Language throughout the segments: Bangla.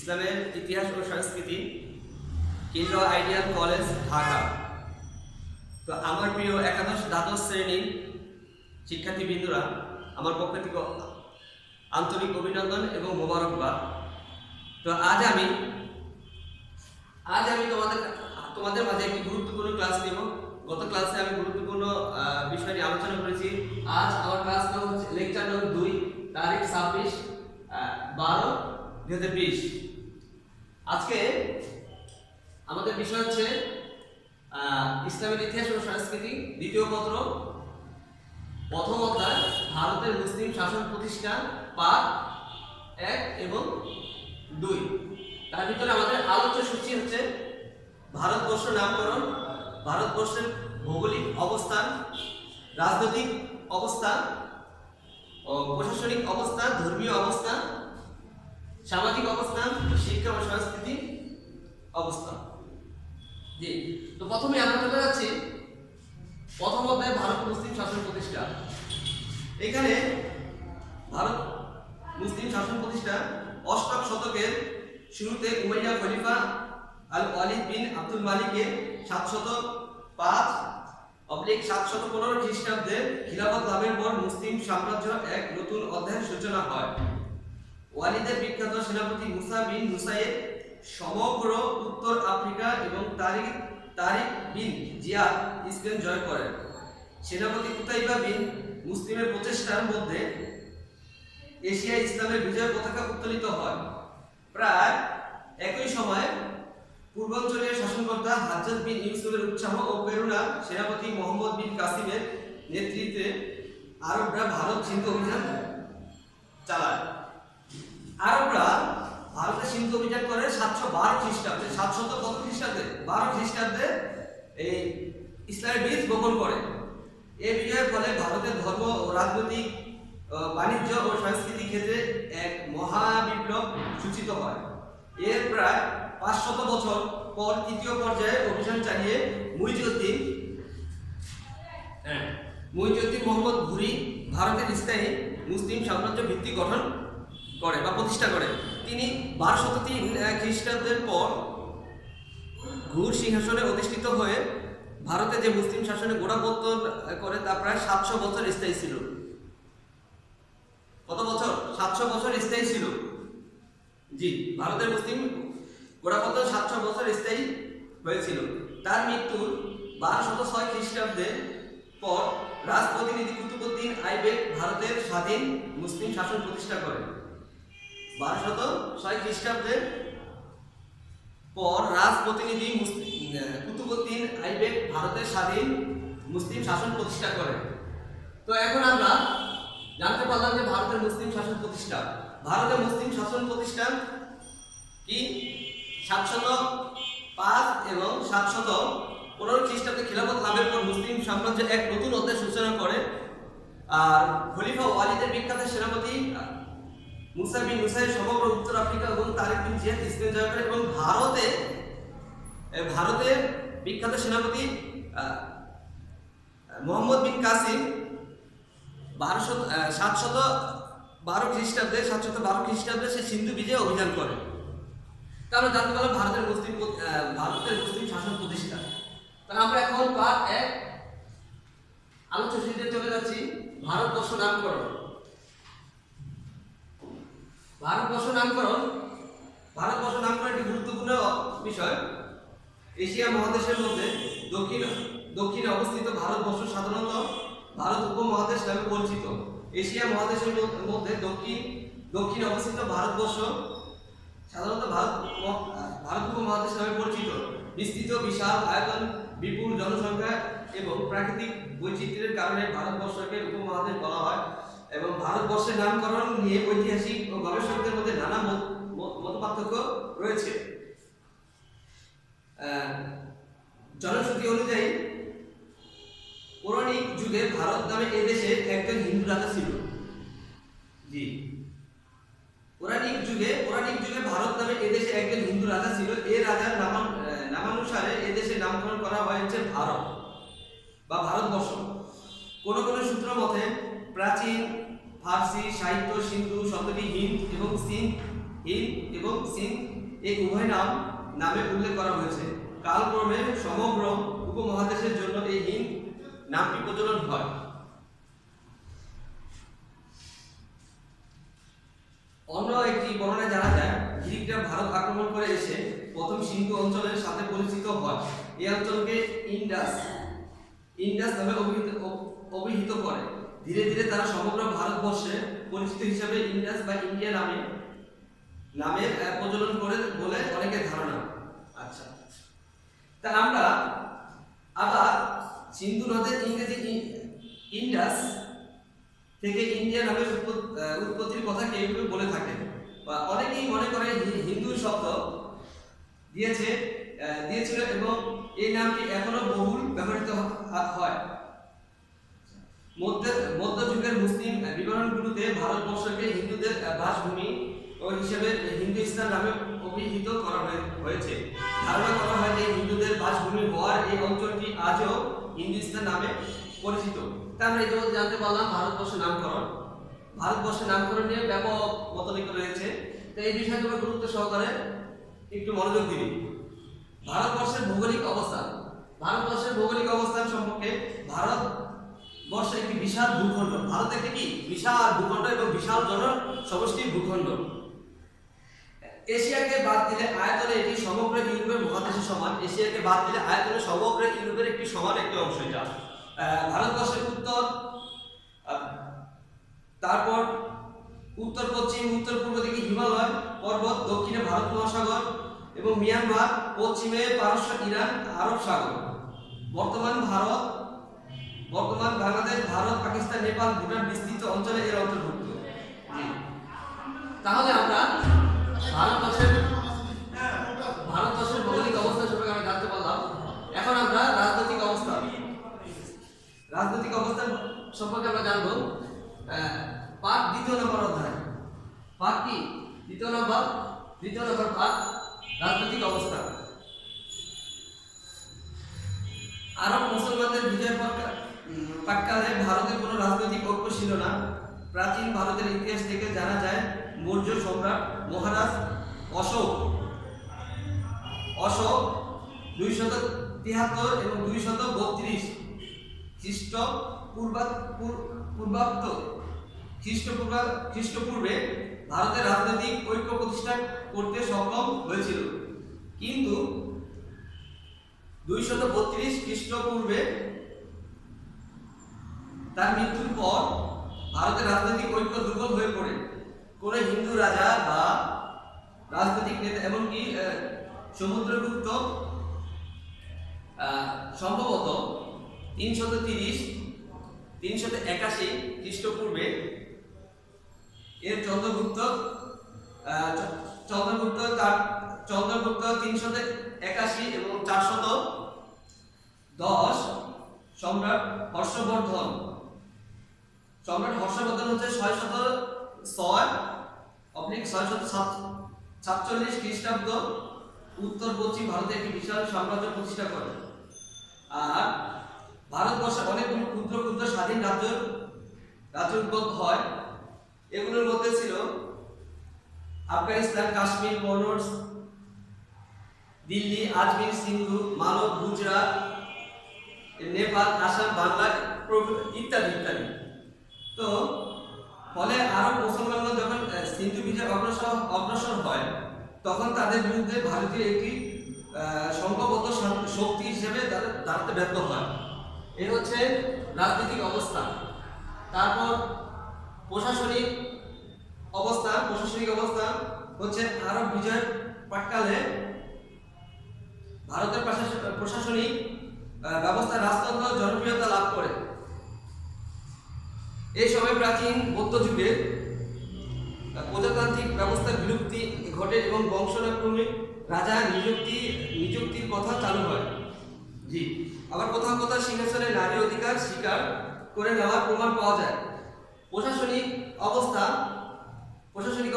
ইসলামের ইতিহাস ও সংস্কৃতি, কেন্দ্র আইডিয়াল কলেজ, ঢাকা। তো আমার প্রিয় একাদশ দ্বাদশ শ্রেণীর শিক্ষার্থীবৃন্দরা, আমার পক্ষ থেকে আন্তরিক অভিনন্দন এবং মোবারকবাদ। তো আজ আমি তোমাদের মাঝে একটি গুরুত্বপূর্ণ ক্লাস নেব। গত ক্লাসে আমি গুরুত্বপূর্ণ বিষয় নিয়ে আলোচনা করেছি। আজ আমার ক্লাস নাম হচ্ছে লেকচার নম্বর 2, তারিখ 26/12/2020। আজকে আমাদের বিষয় হচ্ছে ইসলামের ইতিহাস ও সংস্কৃতি, দ্বিতীয় পত্র, প্রথম অধ্যায়, ভারতের মুসলিম শাসন প্রতিষ্ঠা, পাঠ 1 এবং 2। তার ভিতরে আমাদের আলোচ্য সূচি হচ্ছে ভারতবর্ষ নামকরণ, ভারতবর্ষের ভৌগোলিক অবস্থান, রাজনৈতিক অবস্থা, প্রশাসনিক অবস্থা, ধর্মীয় অবস্থা, সামাজিক অবস্থান, শিক্ষা ও সংস্কৃতি অবস্থা। জি, তো প্রথমে আমরা চলে যাচ্ছি প্রথম অধ্যায়, ভারত মুসলিম শাসন প্রতিষ্ঠা। এখানে ভারত মুসলিম শাসন প্রতিষ্ঠা অষ্টম শতকের শুরুতে উমাইয়া খলিফা আল ওয়ালিদ বিন আব্দুল মালিকের 705-715 খ্রিস্টাব্দে খিলাফত লাভের পর মুসলিম সাম্রাজ্য এক নতুন অধ্যায়ের সূচনা হয়। ওয়ালিদের বিখ্যাত সেনাপতি মুসা বিন নুসাইর সমগ্র উত্তর আফ্রিকা এবং তারিক বিন জিয়াদ স্পেন জয় করেন। সেনাপতি কুতাইবা বিন মুসলিমের প্রচেষ্টার মধ্যে এশিয়ায় ইসলামের বিজয় পতাকা উত্তোলিত হয়। প্রায় একই সময়ে পূর্বাঞ্চলীয় শাসনকর্তা হাজ্জাজ বিন ইউসুফের উৎসাহ ও প্রেরণা সেনাপতি মোহাম্মদ বিন কাসিমের নেতৃত্বে আরবরা ভারত সিন্ধু অভিযান চালায়। আরবরা ভারতে সিন্ধু অভিযান করে 712 খ্রিস্টাব্দে। 700 খ্রিস্টাব্দে 12 খ্রিস্টাব্দে এই ইসলামের বীজ বপন করে। এই বিজয়ের ফলে ভারতের ধর্ম ও রাজনৈতিক, বাণিজ্য ও সংস্কৃতি ক্ষেত্রে এক মহাবিপ্লব সূচিত হয়। এর প্রায় 500 বছর পর তৃতীয় পর্যায়ে অভিযান চালিয়ে মুইজউদ্দিন মোহাম্মদ ঘুরি ভারতের স্থায়ী মুসলিম সাম্রাজ্য ভিত্তি গঠন করে বা প্রতিষ্ঠা করে। তিনি 1203 খ্রিস্টাব্দের পর ঘুর সিংহাসনে অধিষ্ঠিত হয়ে ভারতে যে মুসলিম শাসনে গোড়াপত্তন করে তা প্রায় 700 বছর স্থায়ী ছিল। কত বছর? 700 বছর স্থায়ী ছিল। জি, ভারতের মুসলিম গোড়াপত্তন 700 বছর স্থায়ী হয়েছিল। তার মৃত্যুর 1206 খ্রিস্টাব্দের পর রাজপ্রতিনিধি কুতুবউদ্দিন আইবেক ভারতের স্বাধীন মুসলিম শাসন প্রতিষ্ঠা করেন। 1206 খ্রিস্টাব্দের পর রাজপ্রতিনিধি কুতুবউদ্দিন আইবেক ভারতের স্বাধীন মুসলিম শাসন প্রতিষ্ঠা করেন। তো এখন আমরা জানতে পারলাম যে ভারতের মুসলিম শাসন প্রতিষ্ঠা। ভারতের মুসলিম শাসন প্রতিষ্ঠা কি 705 এবং 715 খ্রিস্টাব্দে খিলাফত লাভের পর মুসলিম সাম্রাজ্য এক নতুন অধ্যায়ের সূচনা করে। আর খলিফা ওয়ালিদের বিখ্যাত সেনাপতি মুসা বিন নুসাইর সমগ্র উত্তর আফ্রিকা এবং তারিক বিন জিয়াদ স্পেন জয় করে এবং ভারতের বিখ্যাত সেনাপতি মোহাম্মদ বিন কাসিম 712 খ্রিস্টাব্দে সে সিন্ধু বিজয়ে অভিযান করে। তাহলে জানতে পারলাম ভারতের মুসলিম শাসন প্রতিষ্ঠা। তাহলে আমরা এখন পার্ট 1 আলোচ্য সূচিতে চলে যাচ্ছি। ভারতবর্ষ নামকরণ। ভারতবর্ষ নামকরণ একটি গুরুত্বপূর্ণ বিষয়। এশিয়া মহাদেশের মধ্যে দক্ষিণে অবস্থিত ভারতবর্ষ সাধারণত ভারত উপমহাদেশ নামে পরিচিত। এশিয়া মহাদেশের মধ্যে দক্ষিণে অবস্থিত ভারতবর্ষ সাধারণত ভারত উপমহাদেশ নামে পরিচিত। বিস্তৃত, বিশাল আয়তন, বিপুল জনসংখ্যা এবং প্রাকৃতিক বৈচিত্র্যের কারণে ভারতবর্ষকে উপমহাদেশ বলা হয়। এবং ভারতবর্ষের নামকরণ নিয়ে ঐতিহাসিক ও গবেষকদের মধ্যে নানা মতপার্থক্য রয়েছে। জনশ্রুতি অনুযায়ী পৌরাণিক যুগে ভারত নামে এই দেশে একজন হিন্দু রাজা ছিল। জি, পৌরাণিক যুগে ভারত নামে এই দেশে একজন হিন্দু রাজা ছিল। এই রাজার নামানুসারে এই দেশের নামকরণ করা হয়েছে ভারত বা ভারতবর্ষ। কোন সূত্র মতে প্রাচীন ফার্সি সাহিত্য সিন্ধু শব্দটি হিন্দ এবং সিন এই উভয় নামে উল্লেখ করা হয়েছে। কালক্রমে সমগ্র উপমহাদেশের জন্য এই হিন্দ নামটি প্রচলন হয়। অন্য একটি বর্ণনায় জানা যায় গ্রিকরা ভারত আক্রমণ করে এসে প্রথম সিন্ধু অঞ্চলের সাথে পরিচিত হয়। এই অঞ্চলকে ইন্ডাস নামে অভিহিত করে। ধীরে ধীরে তারা সমগ্র ভারতবর্ষে পরিচিত হিসাবে ইন্ডাস বা ইন্ডিয়া নামে প্রচলন করে বলে অনেকের ধারণা। আচ্ছা, তা আমরা আবার সিন্ধু নদের ইংরেজি ইন্ডাস থেকে ইন্ডিয়া নামের উৎপত্তির কথা কেউ কেউ বলে থাকেন, বা অনেকেই মনে করে হিন্দু শব্দ দিয়েছিল এবং এই নামটি এখনো বহুল ব্যবহৃত হয়। মধ্যযুগের মুসলিম বিবরণগুলোতে ভারতবর্ষকে হিন্দুদের বাসভূমি ও হিসেবে হিন্দুস্তান নামে অভিহিত করা হয়েছে। ধারণা করা হয় যে হিন্দুদের বাসভূমি হওয়ার এই অঞ্চলটি আজও হিন্দুস্তান নামে পরিচিত। তা আমরা এই জানতে পারলাম ভারতবর্ষের নামকরণ নিয়ে ব্যাপক মতৈক্য রয়েছে। তো এই বিষয়গুলো গুরুত্ব সহকারে একটু মনোযোগ দিন। ভারতবর্ষের ভৌগোলিক অবস্থান সম্পর্কে ভারতবর্ষ একটি বিশাল ভূখণ্ড। ভারত একটি কি বিশাল ভূখণ্ড এবং বিশাল জনসমষ্টির ভূখণ্ড। এশিয়াকে বাদ দিলে আয়তনে এটি সমগ্র ইউরোপের মহাদেশের সমান। এশিয়াকে বাদ দিলে আয়তনে সমগ্র ইউরোপের একটি সমান একটি অংশ এটা। ভারতবর্ষের তারপর উত্তর পশ্চিম উত্তর পূর্ব দিকে হিমালয় পর্বত, দক্ষিণে ভারত মহাসাগর এবং মিয়ানমার, পশ্চিমে পারস্য, ইরান, আরব সাগর। বর্তমান বাংলাদেশ, ভারত, পাকিস্তান, নেপাল, ভুটান বিস্তৃত অঞ্চলে এর অন্তর্ভুক্ত। তাহলে আমরা ভারতবর্ষের ভৌগোলিক অবস্থা সম্পর্কে আমরা জানতে পারলাম। এখন আমরা রাজনৈতিক অবস্থান সম্পর্কে আমরা জানবো। পাঠ দ্বিতীয় নম্বর অধ্যায়। পাঠ কি? দ্বিতীয় নম্বর পাঠ রাজনৈতিক অবস্থা। আরব মুসলমানদের বিজয় প্রাক্কালে ভারতের কোনো রাজনৈতিক ঐক্য ছিল না। প্রাচীন ভারতের ইতিহাস থেকে জানা যায় মৌর্য সম্রাট মহারাজ অশোক 273 এবং 232 খ্রিস্টপূর্বে ভারতের রাজনৈতিক ঐক্য প্রতিষ্ঠা করতে সক্ষম হয়েছিল, কিন্তু 232 খ্রিস্টপূর্বে তার মৃত্যুর পর ভারতের রাজনৈতিক ঐক্য দুর্বল হয়ে পড়ে। কোন হিন্দু রাজা বা রাজনৈতিক নেতা এমনকি সমুদ্রগুপ্ত সম্ভবত 381 খ্রিস্টপূর্বে এর চন্দ্রগুপ্ত 381 এবং 410 সম্রাট হর্ষবর্ধন হচ্ছে 606/647 খ্রিস্টাব্দ উত্তর পশ্চিম ভারতে একটি বিশাল সাম্রাজ্য প্রতিষ্ঠা করে। আর ভারতবর্ষে অনেকগুলো ক্ষুদ্র ক্ষুদ্র স্বাধীন রাজ্য উদ্ভব হয়। এগুলোর মধ্যে ছিল আফগানিস্তান, কাশ্মীর, কনৌজ, দিল্লি, আজমির, সিন্ধু, মালব, গুজরাট, নেপাল, আসাম, বাংলা ইত্যাদি ইত্যাদি। তো ফলে আরব মুসলমানরা যখন সিন্ধু বিজয় অগ্রসর হয় তখন তাদের বিরুদ্ধে ভারতীয় একটি সংঘবদ্ধ শক্তি হিসেবে দাঁড়াতে ব্যর্থ হয়। এই হচ্ছে রাজনৈতিক অবস্থা। তারপর প্রশাসনিক অবস্থা হচ্ছে আরব বিজয়ের প্রাক্কালে ভারতের প্রশাসনিক ব্যবস্থা রাজতন্ত্র জনপ্রিয়তা লাভ করে। এই সময় প্রাচীন বৌদ্ধ যুগে প্রজাতান্ত্রিক ব্যবস্থার বিলুপ্তি ঘটে এবং বংশানুক্রমিক রাজা নিযুক্তির কথা চালু হয়। জি, আবার কোথাও কোথাও সিংহাসনে নারী অধিকার স্বীকার করে নেওয়ার প্রমাণ পাওয়া যায়। প্রশাসনিক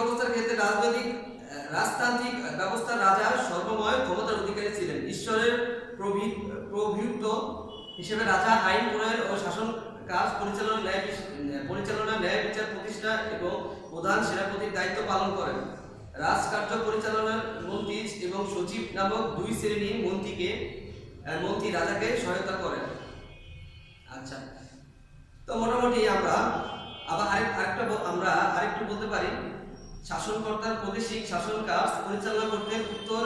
অবস্থার ক্ষেত্রে রাজতান্ত্রিক ব্যবস্থার রাজা সর্বময় ক্ষমতার অধিকারী ছিলেন। ঈশ্বরের প্রভৃত হিসেবে রাজা আইন প্রণয়ন ও শাসন কাজ পরিচালনা, ন্যায় বিচার প্রতিষ্ঠা এবং প্রধান সেনাপতির দায়িত্ব পালন করেন। রাজকার্য পরিচালনার মন্ত্রী এবং সচিব নামক দুই শ্রেণীর মন্ত্রী রাজাকে সহায়তা করেন। আচ্ছা, তো মোটামুটি আমরা আবার আরেকটু বলতে পারি, শাসনকর্তার প্রাদেশিক শাসন কাজ পরিচালনা করতে উত্তর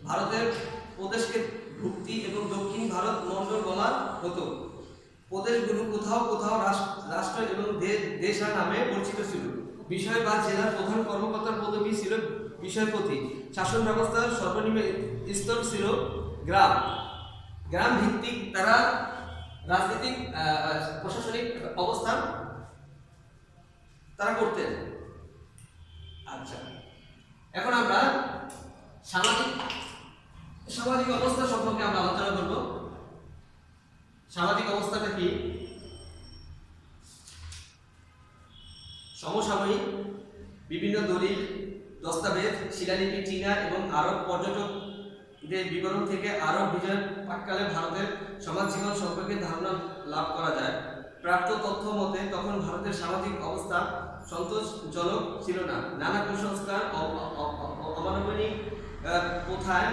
ভারতের প্রদেশকে ভুক্তি এবং দক্ষিণ ভারত মন্ডল বলা হতো। প্রদেশগুলো কোথাও কোথাও রাষ্ট্র এবং দেশা নামে পরিচিত ছিল। বিষয় বা জেলার প্রধান কর্মকর্তার পদবি ছিল বিষয়পতি। শাসন ব্যবস্থার সর্বনিম্ন স্তর ছিল গ্রাম ভিত্তিক তারা রাজনৈতিক প্রশাসনিক অবস্থান তারা করতেন। আচ্ছা, এখন আমরা সামাজিক অবস্থা সম্পর্কে আমরা আলোচনা করব। সামাজিক অবস্থাটা কি? সমসাময়িক বিভিন্ন দলিল, দস্তাবেজ, শিলালিপি, চীনা এবং আরব পর্যটকদের বিবরণ থেকে আরব বিজয়ের প্রাক্কালে ভারতের সমাজ জীবন সম্পর্কে ধারণা লাভ করা যায়। প্রাপ্ত তথ্য মতে তখন ভারতের সামাজিক অবস্থা সন্তোষজনক ছিল না। নানা কুসংস্কার, অমানবিক প্রথায়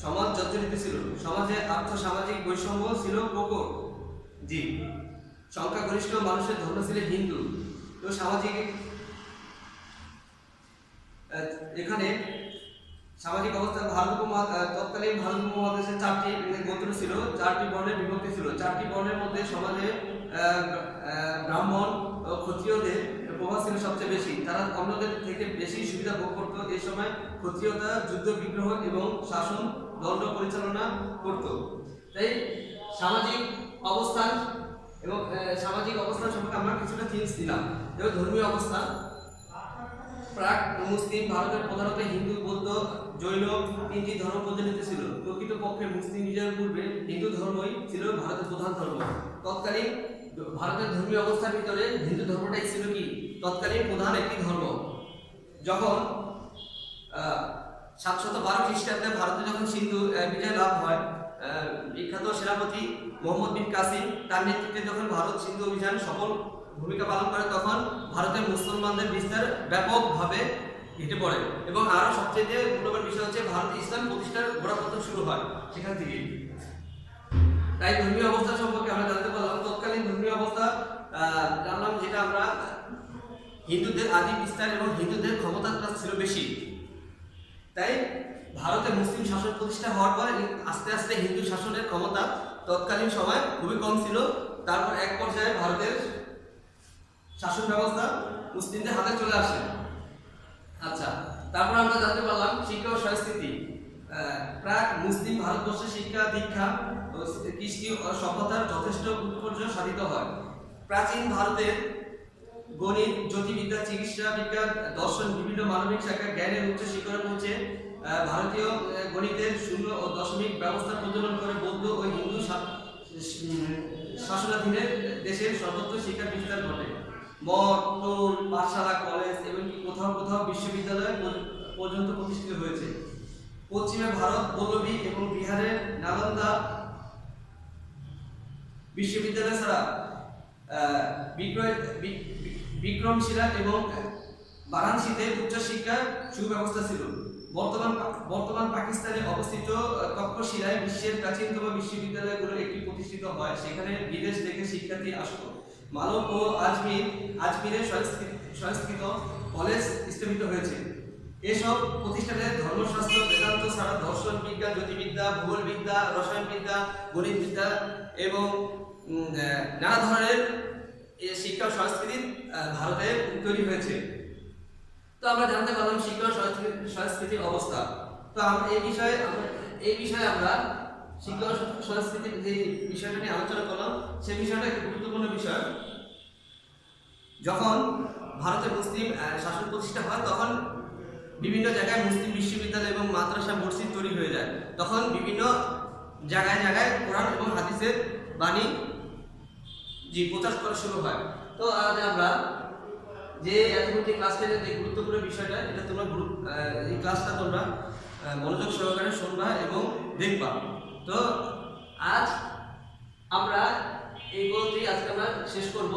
সমাজ জর্জরিত ছিল। সমাজে আর্থ-সামাজিক বৈষম্য ছিল প্রকট। সংখ্যাগরিষ্ঠ মানুষের ধর্ম ছিল হিন্দু। তো সামাজিক এখানে সামাজিক অবস্থা তৎকালীন ভারত উপমহাদেশে 4টি গোত্র ছিল, 4টি বর্ণের বিভক্তি ছিল। 4টি বর্ণের মধ্যে সমাজে ব্রাহ্মণ ও ক্ষত্রিয়দের প্রভাব ছিল সবচেয়ে বেশি। তারা অন্যদের থেকে বেশি সুবিধা ভোগ করত। এই সময় ক্ষত্রিয়তা যুদ্ধ বিগ্রহ এবং শাসন দণ্ড পরিচালনা করত। তাই সামাজিক অবস্থান সম্পর্কে আমরা কিছুটা থিংস দিলাম। যেমন ধর্মীয় অবস্থান, প্রাক মুসলিম ভারতের প্রধানত হিন্দু, বৌদ্ধ, জৈন 3টি ধর্ম প্রচলিত ছিল। প্রকৃতপক্ষে মুসলিম বিজয়ের পূর্বে হিন্দু ধর্মই ছিল ভারতের প্রধান ধর্ম। তৎকালীন ভারতের ধর্মীয় অবস্থার ভিতরে হিন্দু ধর্মটাই ছিল কি তৎকালীন প্রধান একটি ধর্ম। যখন 712 খ্রিস্টাব্দে ভারতে যখন সিন্ধু বিজয় লাভ হয়, বিখ্যাত সেনাপতি মোহাম্মদ বিন কাসিম তার নেতৃত্বে যখন ভারত সিন্ধু অভিযান সফল ভূমিকা পালন করে, তখন ভারতের মুসলমানদের বিস্তার ব্যাপকভাবে ঘটে পড়ে এবং আরো সবচেয়ে মূল্যবান বিষয় হচ্ছে ভারতে ইসলাম প্রতিষ্ঠার গোড়াপত্তন শুরু হয় সেখান থেকে। তাই ধর্মীয় অবস্থা সম্পর্কে আমরা জানতে পারলাম। তৎকালীন ধর্মীয় অবস্থা জানলাম, যেটা আমরা হিন্দুদের আদি বিস্তার এবং হিন্দুদের ক্ষমতাটা ছিল বেশি। তাই ভারতে মুসলিম শাসন প্রতিষ্ঠা হওয়ার পর আস্তে আস্তে হিন্দু শাসনের ক্ষমতা তৎকালীন সময় খুবই কম ছিল। তারপর এক পর্যায়ে ভারতের শাসন ব্যবস্থা মুসলিমদের হাতে চলে আসে। আচ্ছা, তারপর আমরা জানতে পারলাম শিক্ষা ও সংস্কৃতি। প্রাক মুসলিম ভারতবর্ষে শিক্ষা, দীক্ষা ও কৃষ্টি ও সভ্যতার যথেষ্ট উৎকর্ষ সাধিত হয়। প্রাচীন ভারতের গণিত, জ্যোতির্বিদ্যা, চিকিৎসা বিজ্ঞান, দর্শন, বিভিন্ন মানবিক শাখা জ্ঞানের উচ্চ শিখরে পৌঁছে ভারতীয় গণিতের শূন্য ও দশমিক ব্যবস্থা প্রচলন করে বৌদ্ধ ও হিন্দু শাসনাধীনের দেশের সর্বত্র শিক্ষার বিস্তার ঘটে। মঠ, টোল, পাঠশালা, কলেজ এবং কোথাও কোথাও বিশ্ববিদ্যালয় পর্যন্ত প্রতিষ্ঠিত হয়েছে। পশ্চিমে ভারত, পল্লবী এবং বিহারের নালন্দা বিশ্ববিদ্যালয় ছাড়া বিক্রমশিলা এবং বারাণসীতে উচ্চশিক্ষার সুব্যবস্থা ছিল। বর্তমান পাকিস্তানে অবস্থিত তক্ষশিলায় বিশ্বের প্রাচীনতম বিশ্ববিদ্যালয়গুলোর একটি প্রতিষ্ঠিত হয়। সেখানে বিদেশ থেকে শিক্ষার্থী আসতো। মালব ও আজমিরে সংস্কৃত কলেজ স্থাপিত হয়েছে। এসব প্রতিষ্ঠানে ধর্মশাস্ত্র, বেদান্ত ছাড়া দর্শন বিজ্ঞান, জ্যোতির্বিদ্যা, ভূগোলবিদ্যা, রসায়নবিদ্যা, গণিতবিদ্যা এবং নানা ধরনের শিক্ষা ও সংস্কৃতি ভারতে তৈরি হয়েছে। তো আমরা জানতে পারলাম শিক্ষা ও সংস্কৃতির অবস্থা। তো এই বিষয়ে আমরা শিক্ষা ও সংস্কৃতির যে বিষয়টা নিয়ে আলোচনা করলাম, সেই বিষয়টা একটি গুরুত্বপূর্ণ বিষয়। যখন ভারতে মুসলিম শাসন প্রতিষ্ঠা হয়, তখন বিভিন্ন জায়গায় মুসলিম বিশ্ববিদ্যালয় এবং মাদ্রাসা, মসজিদ তৈরি হয়ে যায়। তখন বিভিন্ন জায়গায় জায়গায় কোরআন এবং হাদিসের বাণী প্রচার করা শুরু হয়। তো আজ আমরা যে এতক্ষণ যে ক্লাসটা, যে গুরুত্বপূর্ণ বিষয়টা, এটা তোমরা এই ক্লাসটা তোমরা মনোযোগ সহকারে শুনবা এবং দেখবা। তো আজ আমরা এই পর্যন্তই আজকে আমরা শেষ করব।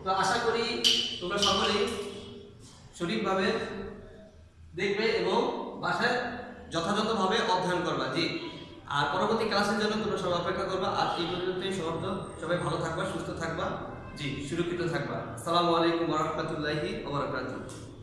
তো আশা করি তোমরা সকলেই সঠিকভাবে দেখবে এবং বাসায় যথাযথভাবে অধ্যয়ন করবা। জি, আর পরবর্তী ক্লাসের জন্য তোমরা সবাই অপেক্ষা করবা। আর এই পর্যন্তই সমাপ্ত। সবাই ভালো থাকবা, সুস্থ থাকবা, জি, সুরক্ষিত থাকবা। আসসালামু আলাইকুম ওয়া রাহমাতুল্লাহি ওয়া বারাকাতুহু।